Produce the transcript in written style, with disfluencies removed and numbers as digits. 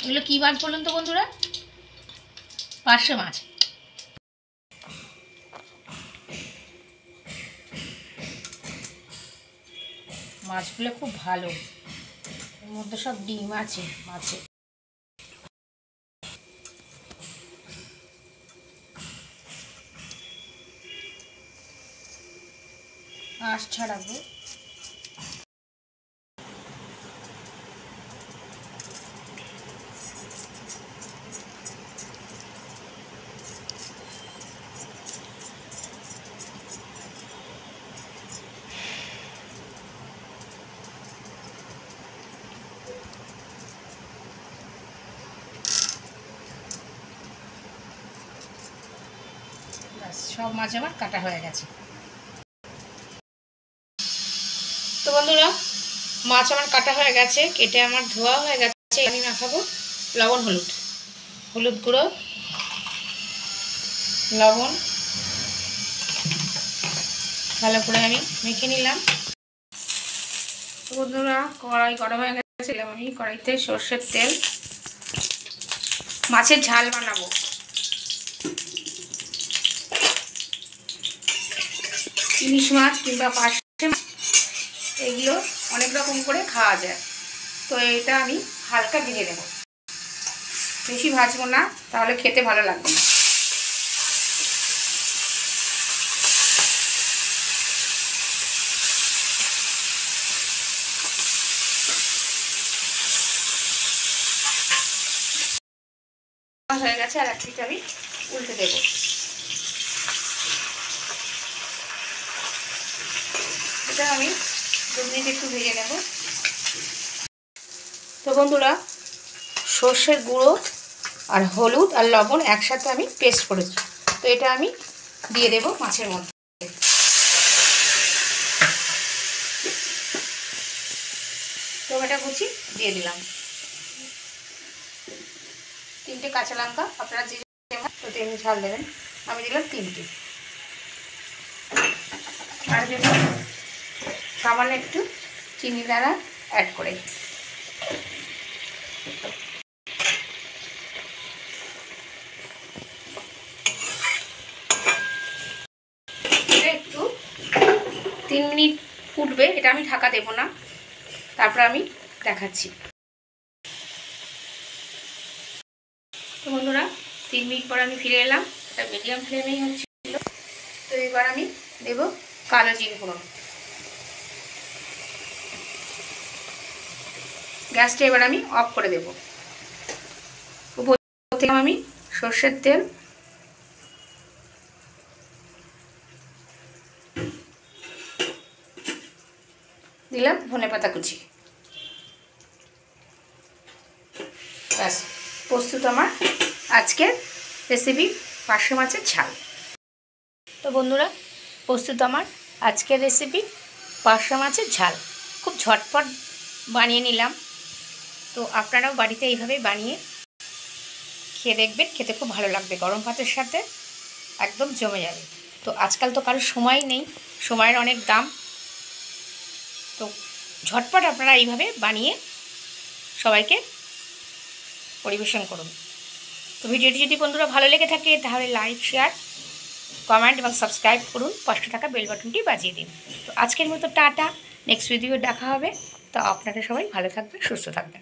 এগুলো কী মাছ বলুন তো বন্ধুরা? পার্শে মাছ। মাছগুলো খুব ভালো, এর মধ্যে সব ডিম আছে মাছে। আঁশ ছাড়াবো। সব মাছ আমার কাটা হয়ে গেছে। তো বন্ধুরা, মাছ আমার কাটা হয়ে গেছে, কেটে আমার ধোয়া হয়ে গেছে। আমি মাখাবো লবণ হলুদ, হলুদ গুঁড়ো, লবণ ভালো করে আমি মেখে নিলাম। তো বন্ধুরা, কড়াই গরম হয়ে গেছিলাম, আমি কড়াইতে সর্ষের তেল, মাছের ঝাল বানাবো। ইলিশ মাছ কিংবা পার্শে মাছ এগুলো অনেক রকম করে খাওয়া যায়। তো এটা আমি হালকা ভেজে দেবো, বেশি ভাজবো না, তাহলে খেতে ভালো লাগবে না। হয়ে গেছে, আর এক পিঠ আমি উল্টে দেবো। এটা আমি 2 মিনিট একটু ভেজে নেব। তো বন্ধুরা, সর্ষের গুঁড়ো আর হলুদ আর লবণ একসাথে আমি পেস্ট করেছি, তো এটা আমি দিয়ে দেব মাছের মধ্যে। টমেটো কুচি দিয়ে দিলাম, 3টে কাঁচা লঙ্কা, আপনারা যে তেমনি ঝাল দেবেন, আমি দিলাম 3টে। আর দেব সামান্য একটু চিনি দ্বারা অ্যাড করে। একটু 3 মিনিট ফুটবে, এটা আমি ঢাকা দেব না, তারপর আমি দেখাচ্ছি। তো বন্ধুরা, 3 মিনিট পর আমি ফিরে এলাম, এটা মিডিয়াম ফ্লেমেই হচ্ছিল। তো এবার আমি দেব কালো জিরে ফোড়ন। গ্যাসটা এবার আমি অফ করে দেব। উপর থেকে আমি সর্ষের তেল, দিলাম ধনেপাতা কুচি। ব্যাস, প্রস্তুত আমার আজকের রেসিপি পার্শে মাছের ঝাল। তো বন্ধুরা, প্রস্তুত আমার আজকের রেসিপি পার্শে মাছের ঝাল। খুব ঝটপট বানিয়ে নিলাম, তো আপনারাও বাড়িতে এইভাবেই বানিয়ে খেয়ে দেখবেন, খেতে খুব ভালো লাগবে, গরম ভাতের সাথে একদম জমে যাবে। তো আজকাল তো কারোর সময় নেই, সময়ের অনেক দাম, তো ঝটপট আপনারা এইভাবে বানিয়ে সবাইকে পরিবেশন করুন। তো ভিডিওটি যদি বন্ধুরা ভালো লেগে থাকে তাহলে লাইক, শেয়ার, কমেন্ট এবং সাবস্ক্রাইব করুন, পাশে থাকা বেল বাটনটি বাজিয়ে দিন। তো আজকের মতো টাটা, নেক্সট ভিডিও দেখা হবে। তো আপনারা সবাই ভালো থাকবেন, সুস্থ থাকবেন।